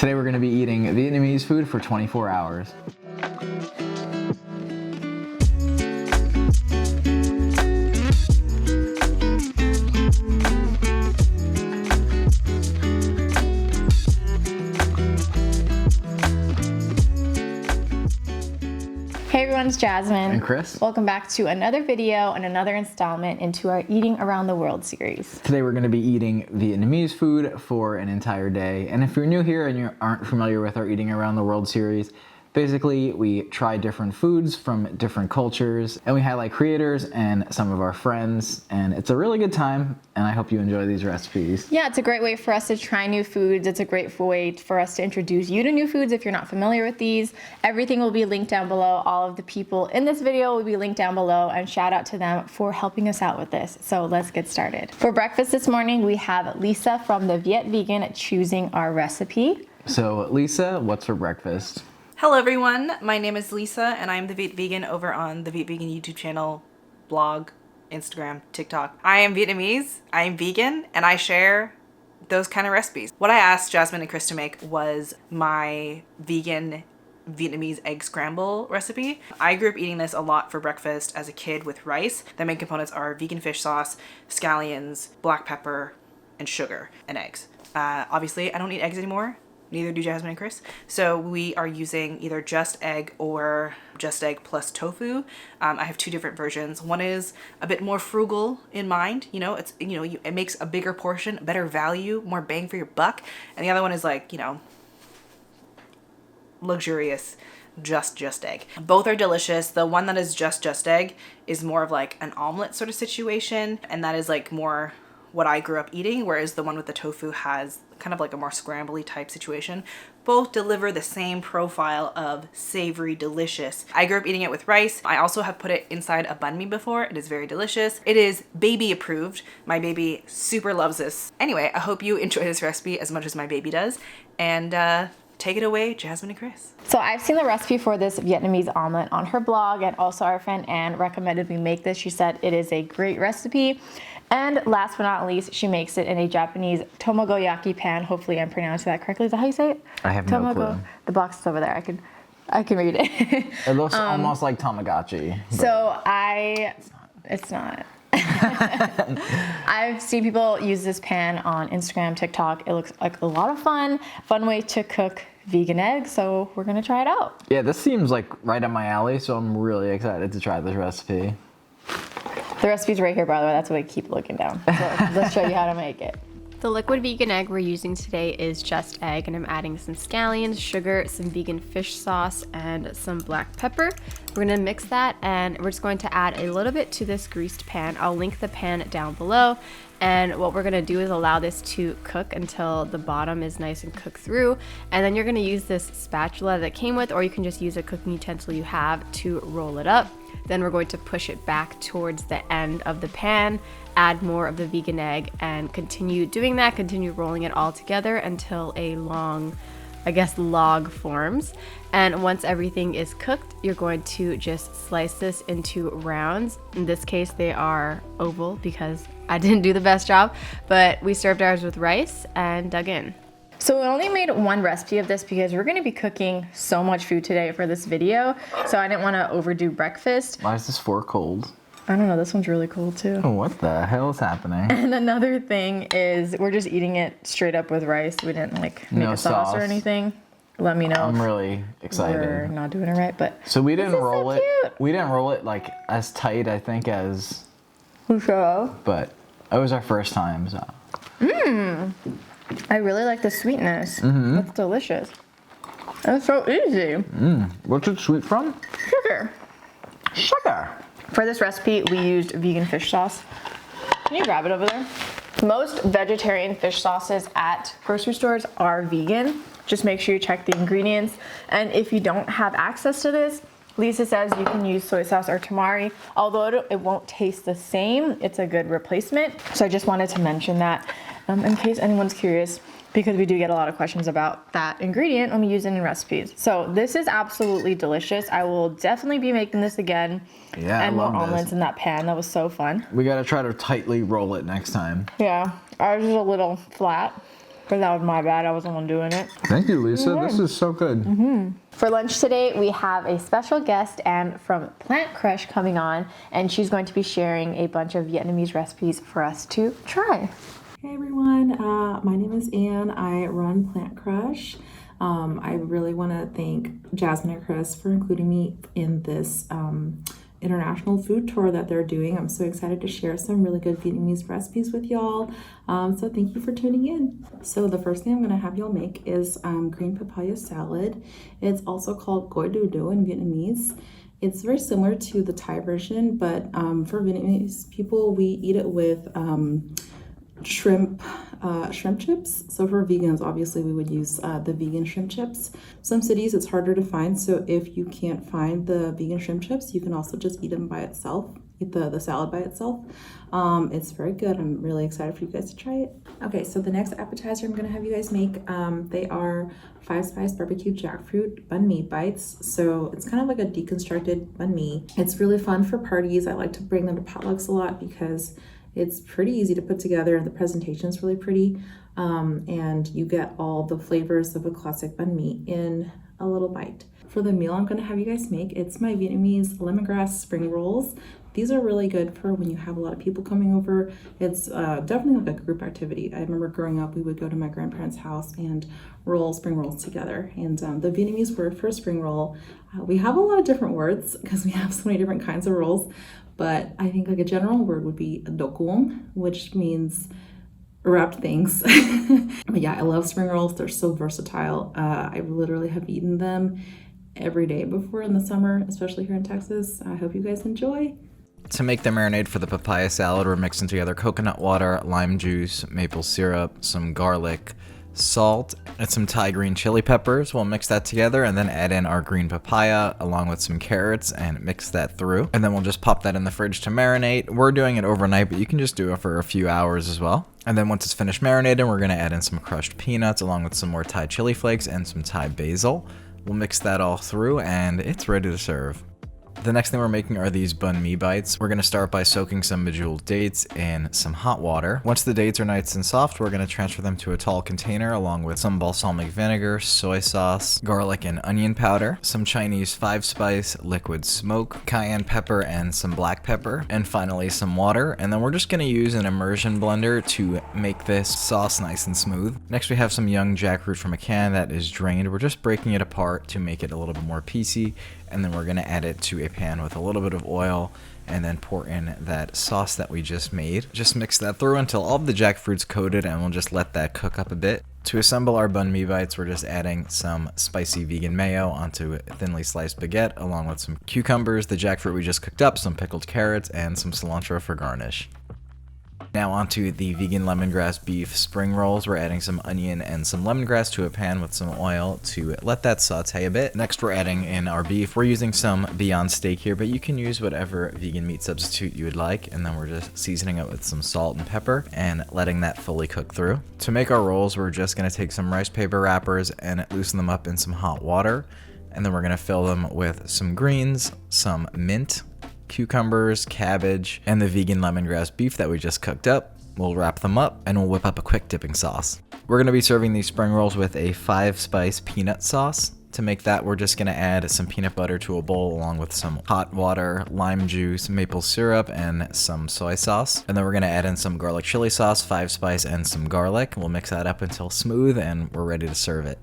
Today we're going to be eating Vietnamese food for 24 hours. Hey everyone, it's Jasmine. And Chris. Welcome back to another video and another installment into our Eating Around the World series. Today we're going to be eating Vietnamese food for an entire day. And if you're new here and you aren't familiar with our Eating Around the World series, basically we try different foods from different cultures and we highlight creators and some of our friends, and it's a really good time and I hope you enjoy these recipes. Yeah, it's a great way for us to try new foods. It's a great way for us to introduce you to new foods if you're not familiar with these. Everything will be linked down below. All of the people in this video will be linked down below, and shout out to them for helping us out with this. So let's get started. For breakfast this morning, we have Lisa from the Viet Vegan choosing our recipe. So Lisa, what's for breakfast? Hello everyone, my name is Lisa and I'm the Viet Vegan over on the Viet Vegan YouTube channel, blog, Instagram, TikTok. I am Vietnamese, I am vegan, and I share those kind of recipes. What I asked Jasmine and Chris to make was my vegan Vietnamese egg scramble recipe. I grew up eating this a lot for breakfast as a kid with rice. The main components are vegan fish sauce, scallions, black pepper, and sugar, and eggs. Obviously, I don't eat eggs anymore. Neither do Jasmine and Chris. So we are using either just egg or just egg plus tofu. I have two different versions. One is a bit more frugal in mind. It makes a bigger portion, better value, more bang for your buck. And the other one is like, luxurious, just egg. Both are delicious. The one that is just egg is more of like an omelet sort of situation. And that is like more what I grew up eating, whereas the one with the tofu has kind of like a more scrambly type situation. Both deliver the same profile of savory, delicious. I grew up eating it with rice. I also have put it inside a banh mi before. It is very delicious. It is baby approved. My baby super loves this. Anyway, I hope you enjoy this recipe as much as my baby does. And take it away, Jasmine and Chris. So I've seen the recipe for this Vietnamese omelet on her blog, and also our friend Anne recommended we make this. She said it is a great recipe. And last but not least, she makes it in a Japanese tomogoyaki pan. Hopefully I'm pronouncing that correctly. Is that how you say it? I have no clue. The box is over there. I can read it. It looks almost like Tamagotchi. So it's not. I've seen people use this pan on Instagram, TikTok. It looks like a lot of fun way to cook vegan eggs, so we're gonna try it out. Yeah, this seems like right up my alley, so I'm really excited to try this recipe. The recipe's right here, by the way. That's why I keep looking down. So let's show you how to make it. The liquid vegan egg we're using today is just egg, and I'm adding some scallions, sugar, some vegan fish sauce, and some black pepper. We're gonna mix that, and we're just going to add a little bit to this greased pan. I'll link the pan down below, and what we're gonna do is allow this to cook until the bottom is nice and cooked through, and then you're gonna use this spatula that came with, or you can just use a cooking utensil you have to roll it up. Then we're going to push it back towards the end of the pan, add more of the vegan egg, and continue doing that, continue rolling it all together until a long, log forms. And once everything is cooked, you're going to just slice this into rounds. In this case, they are oval because I didn't do the best job, but we served ours with rice and dug in. So we only made one recipe of this because we're gonna be cooking so much food today for this video. So I didn't wanna overdo breakfast. Why is this fork cold? I don't know, this one's really cold too. What the hell is happening? And another thing is we're just eating it straight up with rice. We didn't make a sauce or anything. Let me know. I'm really excited. We're not doing it right, but so we didn't roll it. Cute. We didn't roll it like as tight, I think, as. Sure. But it was our first time, so. I really like the sweetness. That's delicious. That's so easy. What's it sweet from? Sugar. Sugar. For this recipe, we used vegan fish sauce. Can you grab it over there? Most vegetarian fish sauces at grocery stores are vegan. Just make sure you check the ingredients. And if you don't have access to this, Lisa says you can use soy sauce or tamari. Although it won't taste the same, it's a good replacement. So I just wanted to mention that in case anyone's curious, because we do get a lot of questions about that ingredient when we use it in recipes. So this is absolutely delicious. I will definitely be making this again. Yeah, and I love more omelets this. in that pan. That was so fun. We gotta try to tightly roll it next time. Yeah, ours is a little flat. Because that was my bad. I was the one doing it. Thank you, Lisa. This is so good. For lunch today, we have a special guest and from Plant Crush coming on, and she's going to be sharing a bunch of Vietnamese recipes for us to try. Hey everyone, my name is Anne. I run Plant Crush. I really want to thank Jasmine and Chris for including me in this international food tour that they're doing. I'm so excited to share some really good Vietnamese recipes with y'all. So thank you for tuning in. So the first thing I'm going to have y'all make is green papaya salad. It's also called gỏi đu đủ in Vietnamese. It's very similar to the Thai version, but for Vietnamese people, we eat it with shrimp chips. So for vegans, obviously we would use the vegan shrimp chips. Some cities it's harder to find, so if you can't find the vegan shrimp chips, you can also just eat them by itself, eat the salad by itself. It's very good. I'm really excited for you guys to try it. Okay, so the next appetizer I'm gonna have you guys make, they are 5-spice barbecue jackfruit banh mi bites. So it's kind of like a deconstructed banh mi. It's really fun for parties. I like to bring them to potlucks a lot because it's pretty easy to put together and the presentation is really pretty. And you get all the flavors of a classic banh mi in a little bite. For the meal I'm gonna have you guys make, it's my Vietnamese lemongrass spring rolls. These are really good for when you have a lot of people coming over. It's definitely like a group activity. I remember growing up, we would go to my grandparents' house and roll spring rolls together. And the Vietnamese word for a spring roll, we have a lot of different words because we have so many different kinds of rolls. But I think like a general word would be do cuong, which means wrapped things. But yeah, I love spring rolls. They're so versatile. I literally have eaten them every day before in the summer, especially here in Texas. I hope you guys enjoy. To make the marinade for the papaya salad, we're mixing together coconut water, lime juice, maple syrup, some garlic, salt, and some Thai green chili peppers. We'll mix that together and then add in our green papaya along with some carrots and mix that through. And then we'll just pop that in the fridge to marinate. We're doing it overnight, but you can just do it for a few hours as well. And then once it's finished marinating, we're gonna add in some crushed peanuts along with some more Thai chili flakes and some Thai basil. We'll mix that all through and it's ready to serve. The next thing we're making are these banh mi bites. We're gonna start by soaking some bejeweled dates in some hot water. Once the dates are nice and soft, we're gonna transfer them to a tall container along with some balsamic vinegar, soy sauce, garlic and onion powder, some Chinese 5-spice, liquid smoke, cayenne pepper and some black pepper, and finally some water. And then we're just gonna use an immersion blender to make this sauce nice and smooth. Next we have some young jackfruit from a can that is drained. We're just breaking it apart to make it a little bit more piecey. And then we're gonna add it to a pan with a little bit of oil and then pour in that sauce that we just made. Just mix that through until all of the jackfruit's coated and we'll just let that cook up a bit. To assemble our banh mi bites, we're just adding some spicy vegan mayo onto a thinly sliced baguette along with some cucumbers, the jackfruit we just cooked up, some pickled carrots, and some cilantro for garnish. Now onto the vegan lemongrass beef spring rolls. We're adding some onion and some lemongrass to a pan with some oil to let that saute a bit. Next we're adding in our beef. We're using some Beyond Steak here, but you can use whatever vegan meat substitute you would like. And then we're just seasoning it with some salt and pepper and letting that fully cook through. To make our rolls, we're just gonna take some rice paper wrappers and loosen them up in some hot water. And then we're gonna fill them with some greens, some mint, cucumbers, cabbage, and the vegan lemongrass beef that we just cooked up. We'll wrap them up and we'll whip up a quick dipping sauce. We're gonna be serving these spring rolls with a 5-spice peanut sauce. To make that, we're just gonna add some peanut butter to a bowl along with some hot water, lime juice, maple syrup, and some soy sauce. And then we're gonna add in some garlic chili sauce, 5-spice, and some garlic. We'll mix that up until smooth and we're ready to serve it.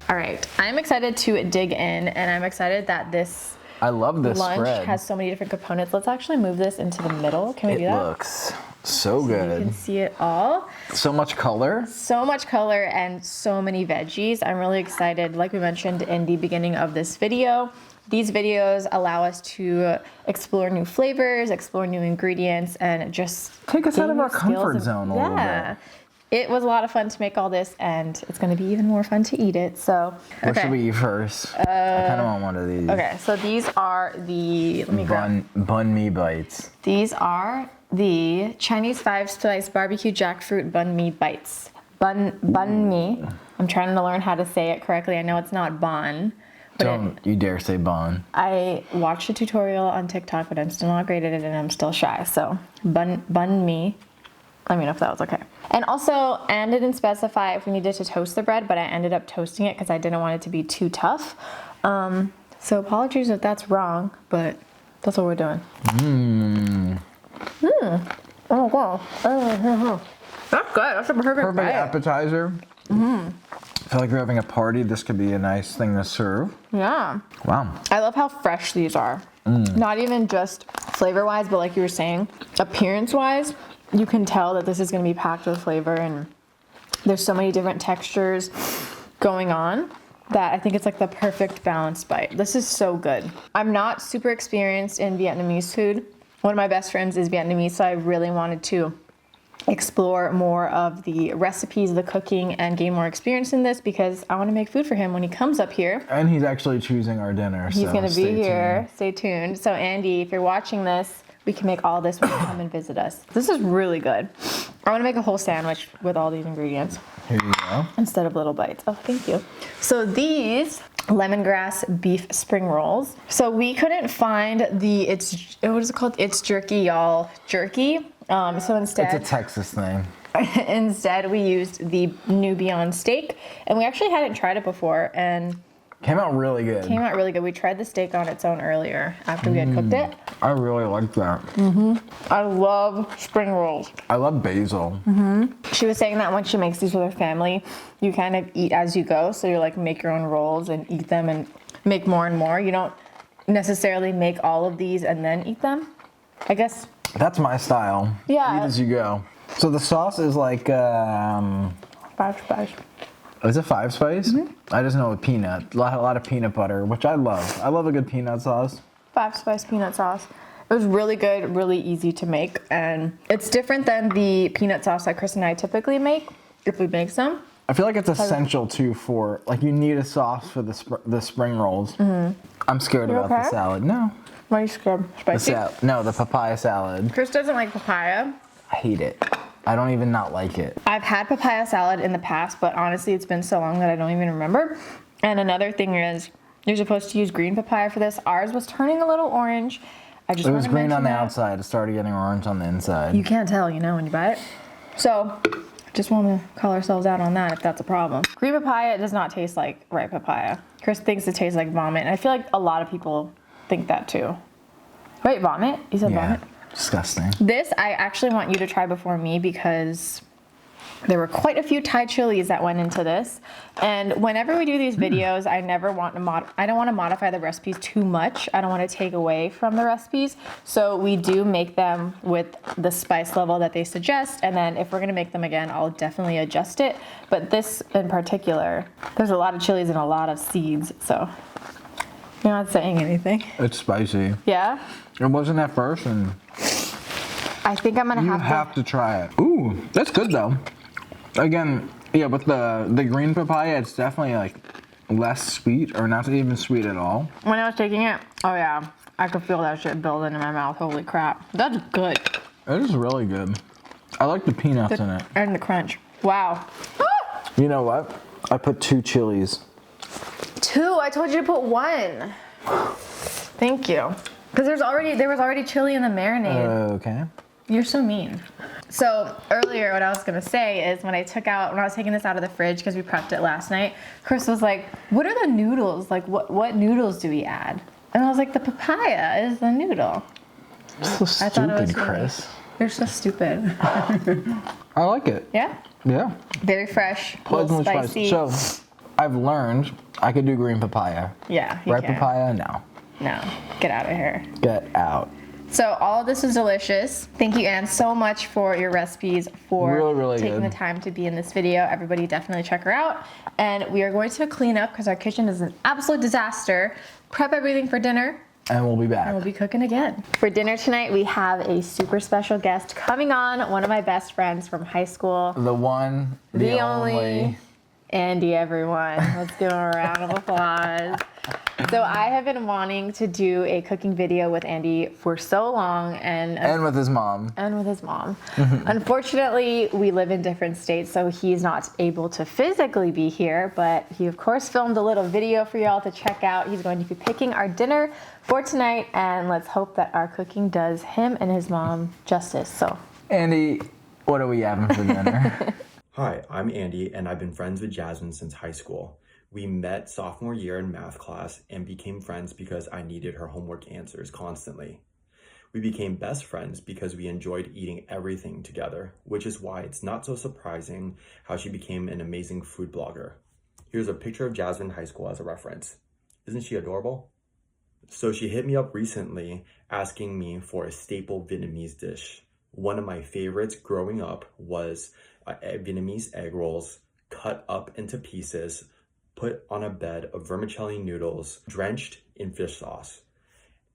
All right, I'm excited to dig in, and I'm excited that this I love this lunch spread. has so many different components. Let's actually move this into the middle. Can we do that? It looks so You good. can see it all. So much color. So much color and so many veggies. I'm really excited. Like we mentioned in the beginning of this video, these videos allow us to explore new flavors, explore new ingredients, and just Take us out of gain our skills comfort of- zone a little Yeah. bit. It was a lot of fun to make all this, and it's going to be even more fun to eat it. So, What should we eat first? I kind of want one of these. Okay, so these are the, let me grab. Banh mi bites. These are the Chinese 5-spice barbecue jackfruit banh mi bites. Banh mi. I'm trying to learn how to say it correctly. I know it's not banh. But Don't you dare say banh. I watched a tutorial on TikTok, but I'm still not great at it and I'm still shy. So banh mi Let me know if that was okay. And also, Anne didn't specify if we needed to toast the bread, but I ended up toasting it because I didn't want it to be too tough. So apologies if that's wrong, but that's what we're doing. Oh, wow. That's good. That's a perfect bite. appetizer. I feel like you're having a party. This could be a nice thing to serve. Yeah. Wow. I love how fresh these are. Not even just flavor-wise, but like you were saying, appearance-wise, you can tell that this is going to be packed with flavor, and there's so many different textures going on that I think it's like the perfect balanced bite. This is so good. I'm not super experienced in Vietnamese food. One of my best friends is Vietnamese, so I really wanted to explore more of the recipes, the cooking, and gain more experience in this because I want to make food for him when he comes up here. And he's actually choosing our dinner. He's going to be here. Stay tuned. So Andy, if you're watching this, we can make all this when you come and visit us. This is really good. I want to make a whole sandwich with all these ingredients. Here you go. Instead of little bites. Oh, thank you. So these lemongrass beef spring rolls. So we couldn't find what is it called? It's jerky, y'all. Jerky. So instead, It's a Texas thing. instead we used the New Beyond steak, and we actually hadn't tried it before, and Came out really good. came out really good. We tried the steak on its own earlier after we had cooked it. I really like that. I love spring rolls. I love basil. She was saying that when she makes these with her family, you kind of eat as you go. So you like make your own rolls and eat them and make more and more. You don't necessarily make all of these and then eat them. I guess. That's my style. Yeah. Eat as you go. So the sauce is like, 5 spice. is it 5 spice? I just know with peanut. A lot of peanut butter, which I love. I love a good peanut sauce. 5 spice peanut sauce. It was really good, really easy to make, and it's different than the peanut sauce that Chris and I typically make if we make some. I feel like it's essential too for, like, you need a sauce for the spring rolls. I'm scared You about the okay? salad. No. Why are you scared? Spicy? The papaya salad. Chris doesn't like papaya. I hate it. I don't even not like it. I've had papaya salad in the past, but honestly, it's been so long that I don't even remember. And another thing is, you're supposed to use green papaya for this. Ours was turning a little orange. I just It want was to green mention on the that. outside. It started getting orange on the inside. You can't tell, when you buy it. So, just want to call ourselves out on that if that's a problem. Green papaya does not taste like ripe papaya. Chris thinks it tastes like vomit, and I feel like a lot of people think that too. Wait, vomit? You said Yeah. vomit? Disgusting. This I actually want you to try before me because there were quite a few Thai chilies that went into this. And whenever we do these videos, I never want to I don't want to modify the recipes too much. I don't want to take away from the recipes. So we do make them with the spice level that they suggest. And then if we're going to make them again, I'll definitely adjust it. But this in particular, there's a lot of chilies and a lot of seeds. So you're not saying anything. It's spicy. Yeah? It wasn't at first, and I think I'm going to you have have to try it. Ooh, that's good though. Again, yeah, with the green papaya, it's definitely like less sweet, or not even sweet at all. When I was taking it, oh yeah, I could feel that shit building in my mouth. Holy crap. That's good. It is really good. I like the peanuts in it. And the crunch. Wow. You know what? I put 2 chilies. 2? I told you to put 1. Thank you. Because there was already chili in the marinade. Okay. You're so mean. So earlier, what I was gonna say is when I was taking this out of the fridge because we prepped it last night, Chris was like, "What are the noodles? Like, what noodles do we add?" And I was like, "The papaya is the noodle." So I thought it was stupid, really- Chris. You're so stupid. I like it. Yeah. Yeah. Very fresh. A little Pleasantly spicy. spicy. So, I've learned I could do green papaya. Yeah. You Red can. papaya, no. No. Get out of here. Get out. So all of this is delicious. Thank you, Anne, so much for your recipes, for Really, really taking good. the time to be in this video. Everybody definitely check her out. And we are going to clean up because our kitchen is an absolute disaster. Prep everything for dinner. And we'll be back. And we'll be cooking again. For dinner tonight, we have a super special guest coming on, one of my best friends from high school. The one, The only Andy, everyone. Let's give him a round of applause. So I have been wanting to do a cooking video with Andy for so long, And with his mom. and with his mom. Unfortunately, we live in different states, so he's not able to physically be here, but he of course filmed a little video for y'all to check out. He's going to be picking our dinner for tonight, and let's hope that our cooking does him and his mom justice. So Andy, What are we having for dinner? Hi, I'm Andy, and I've been friends with Jasmine since high school. We met sophomore year in math class and became friends because I needed her homework answers constantly. We became best friends because we enjoyed eating everything together, which is why it's not so surprising how she became an amazing food blogger. Here's a picture of Jasmine in high school as a reference. Isn't she adorable? So she hit me up recently asking me for a staple Vietnamese dish. One of my favorites growing up was Vietnamese egg rolls cut up into pieces, put on a bed of vermicelli noodles drenched in fish sauce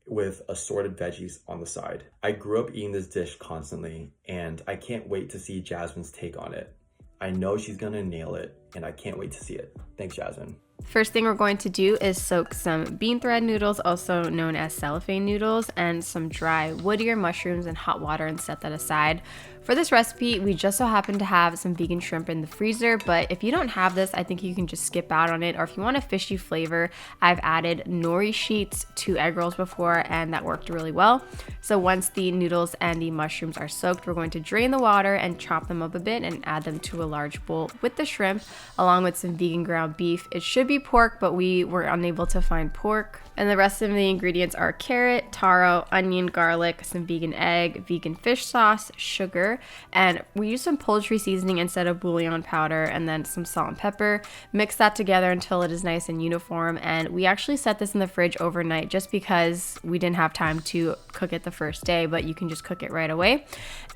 with assorted veggies on the side. I grew up eating this dish constantly, and I can't wait to see Jasmine's take on it. I know she's gonna nail it, and I can't wait to see it. Thanks, Jasmine. First thing we're going to do is soak some bean thread noodles, also known as cellophane noodles, and some dry wood ear mushrooms in hot water and set that aside. For this recipe, we just so happen to have some vegan shrimp in the freezer, but if you don't have this, I think you can just skip out on it. Or if you want a fishy flavor, I've added nori sheets to egg rolls before, and that worked really well. So once the noodles and the mushrooms are soaked, we're going to drain the water and chop them up a bit and add them to a large bowl with the shrimp, along with some vegan ground beef. It should be pork, but we were unable to find pork. And the rest of the ingredients are carrot, taro, onion, garlic, some vegan egg, vegan fish sauce, sugar, and we use some poultry seasoning instead of bouillon powder, and then some salt and pepper. Mix that together until it is nice and uniform, and we actually set this in the fridge overnight just because we didn't have time to cook it the first day, but you can just cook it right away.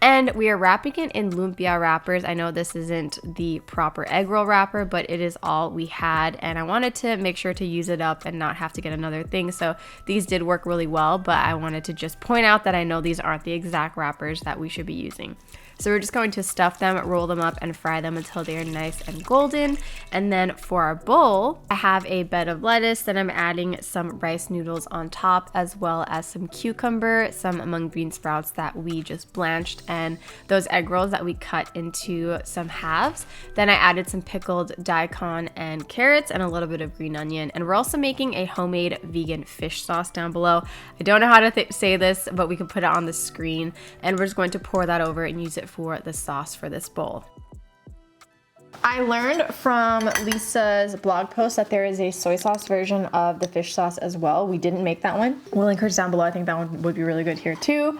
And we are wrapping it in lumpia wrappers. I know this isn't the proper egg roll wrapper, but it is all we had, and I wanted to make sure to use it up and not have to get another thing. So these did work really well, but I wanted to just point out that I know these aren't the exact wrappers that we should be using. So we're just going to stuff them, roll them up, and fry them until they are nice and golden. And then for our bowl, I have a bed of lettuce, then I'm adding some rice noodles on top, as well as some cucumber, some mung bean sprouts that we just blanched, and those egg rolls that we cut into some halves. Then I added some pickled daikon and carrots and a little bit of green onion. And we're also making a homemade vegan fish sauce down below. I don't know how to say this, but we can put it on the screen, and we're just going to pour that over and use it for the sauce for this bowl. I learned from Lisa's blog post that there is a soy sauce version of the fish sauce as well. We didn't make that one. We'll link hers down below. I think that one would be really good here too.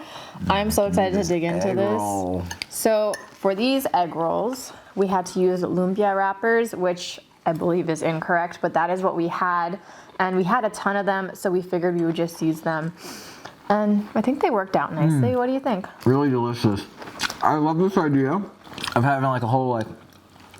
I'm so excited to dig into this. So for these egg rolls, we had to use lumpia wrappers, which I believe is incorrect, but that is what we had. And we had a ton of them, so we figured we would just use them. And I think they worked out nicely. What do you think? Really delicious. I love this idea of having like a whole like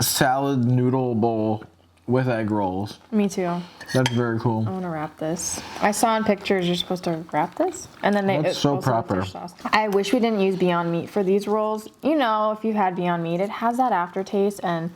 salad noodle bowl with egg rolls. Me too. That's very cool. I want to wrap this. I saw in pictures you're supposed to wrap this, and then That's so proper. Fish sauce. I wish we didn't use Beyond Meat for these rolls. You know, if you had Beyond Meat, it has that aftertaste, and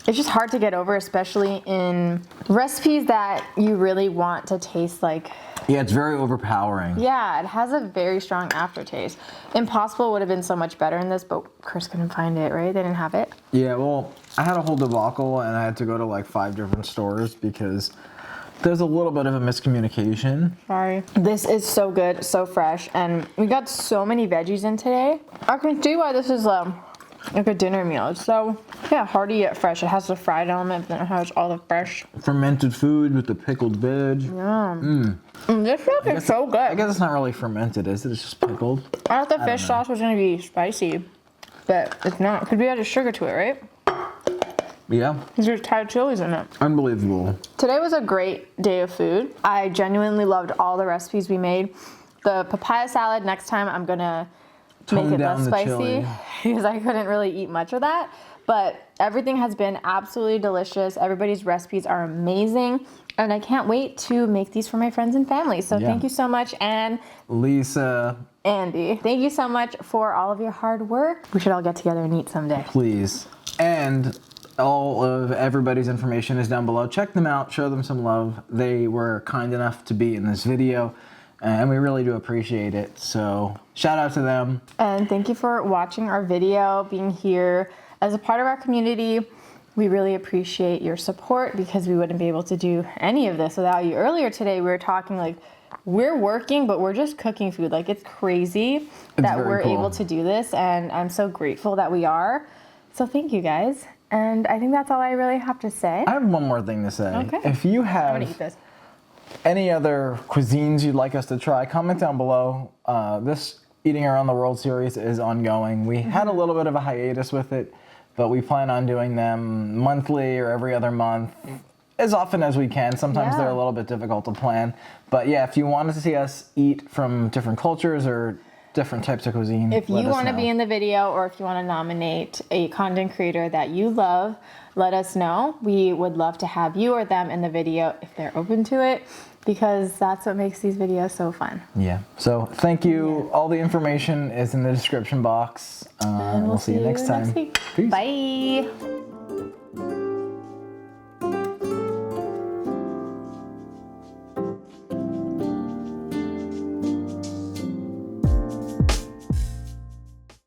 it's just hard to get over, especially in recipes that you really want to taste like. Yeah, it's very overpowering. Yeah, it has a very strong aftertaste. Impossible would have been so much better in this, but Chris couldn't find it, right? They didn't have it. Yeah, well, I had a whole debacle and I had to go to like 5 different stores because there's a little bit of a miscommunication. Sorry. This is so good, so fresh, and we got so many veggies in today. I can see why this is like a dinner meal. It's so, yeah, hearty yet fresh. It has the fried element, then it has all the fresh. Fermented food with the pickled veg. Yeah. This stuff is so good. I guess it's not really fermented, is it? It's just pickled. I thought the fish sauce was going to be spicy, but it's not. Because we added sugar to it, right? Yeah. Because there's Thai chilies in it. Unbelievable. Today was a great day of food. I genuinely loved all the recipes we made. The papaya salad, next time I'm going to make it less spicy because I couldn't really eat much of that. But everything has been absolutely delicious. Everybody's recipes are amazing. And I can't wait to make these for my friends and family. So thank you so much. And Lisa. Andy, thank you so much for all of your hard work. We should all get together and eat someday. Please. And all of everybody's information is down below. Check them out. Show them some love. They were kind enough to be in this video. And we really do appreciate it. So shout out to them. And thank you for watching our video, being here as a part of our community. We really appreciate your support because we wouldn't be able to do any of this without you. Earlier today, we were talking like we're working, but we're just cooking food. Like, it's crazy that very we're cool. able to do this, and I'm so grateful that we are. So thank you guys. And I think that's all I really have to say. I have one more thing to say. Okay. If you I'm gonna eat have this. any other cuisines you'd like us to try, comment down below. This Eating Around the World series is ongoing. We had a little bit of a hiatus with it, but we plan on doing them monthly or every other month, as often as we can. Sometimes they're a little bit difficult to plan. But yeah, if you wanted to see us eat from different cultures or different types of cuisine, If you want to be in the video, or if you want to nominate a content creator that you love, let us know. We would love to have you or them in the video if they're open to it, because that's what makes these videos so fun. Yeah. So thank you. All the information is in the description box. And we'll see you next time. week. Peace. Bye.